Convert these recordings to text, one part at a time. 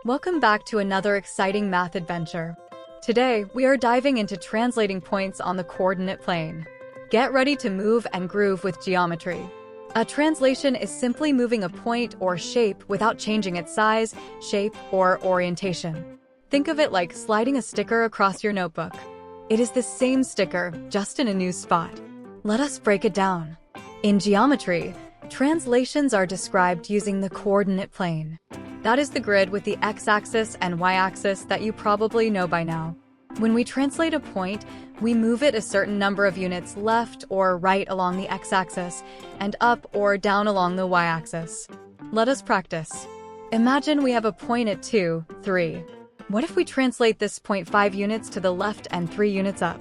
Welcome back to another exciting math adventure. Today, we are diving into translating points on the coordinate plane. Get ready to move and groove with geometry. A translation is simply moving a point or shape without changing its size, shape, or orientation. Think of it like sliding a sticker across your notebook. It is the same sticker, just in a new spot. Let us break it down. In geometry, translations are described using the coordinate plane. That is the grid with the x-axis and y-axis that you probably know by now. When we translate a point, we move it a certain number of units left or right along the x-axis and up or down along the y-axis. Let us practice. Imagine we have a point at 2, 3. What if we translate this point 5 units to the left and 3 units up?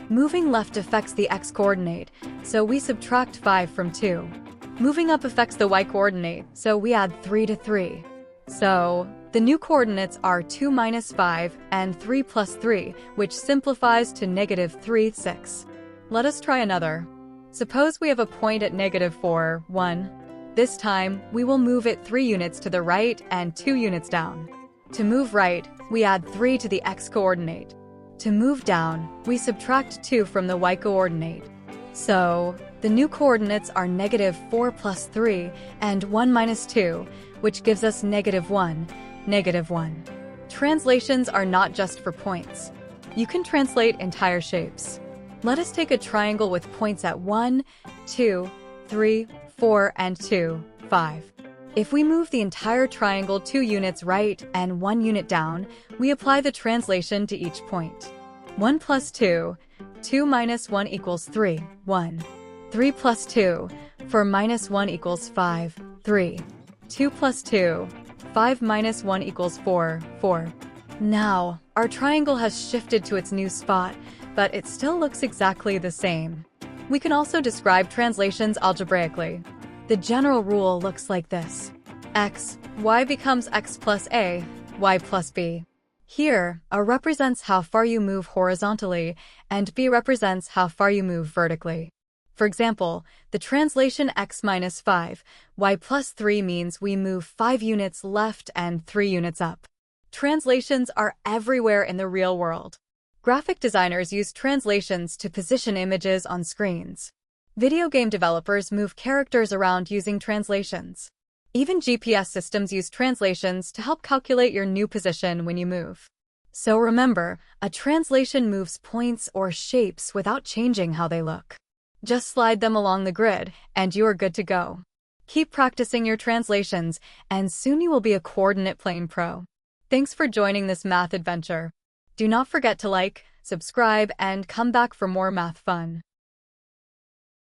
Moving left affects the x-coordinate, so we subtract 5 from 2. Moving up affects the y-coordinate, so we add 3 to 3. So, the new coordinates are 2 minus 5 and 3 plus 3, which simplifies to -3, 6. Let us try another. Suppose we have a point at -4, 1. This time, we will move it 3 units to the right and 2 units down. To move right, we add 3 to the x-coordinate. To move down, we subtract 2 from the y-coordinate. So, the new coordinates are -4 plus 3 and 1 minus 2, which gives us -1, -1. Translations are not just for points. You can translate entire shapes. Let us take a triangle with points at 1, 2, 3, 4, and 2, 5. If we move the entire triangle 2 units right and 1 unit down, we apply the translation to each point. 1 plus 2, 2 minus 1 equals 3, 1. 3 plus 2, 4 minus 1 equals 5, 3. 2 plus 2, 5 minus 1 equals 4, 4. Now, our triangle has shifted to its new spot, but it still looks exactly the same. We can also describe translations algebraically. The general rule looks like this. Y becomes x plus a, y plus b. Here, A represents how far you move horizontally, and B represents how far you move vertically. For example, the translation x minus 5, y plus 3 means we move 5 units left and 3 units up. Translations are everywhere in the real world. Graphic designers use translations to position images on screens. Video game developers move characters around using translations. Even GPS systems use translations to help calculate your new position when you move. So remember, a translation moves points or shapes without changing how they look. Just slide them along the grid, and you are good to go. Keep practicing your translations, and soon you will be a coordinate plane pro. Thanks for joining this math adventure. Do not forget to like, subscribe, and come back for more math fun.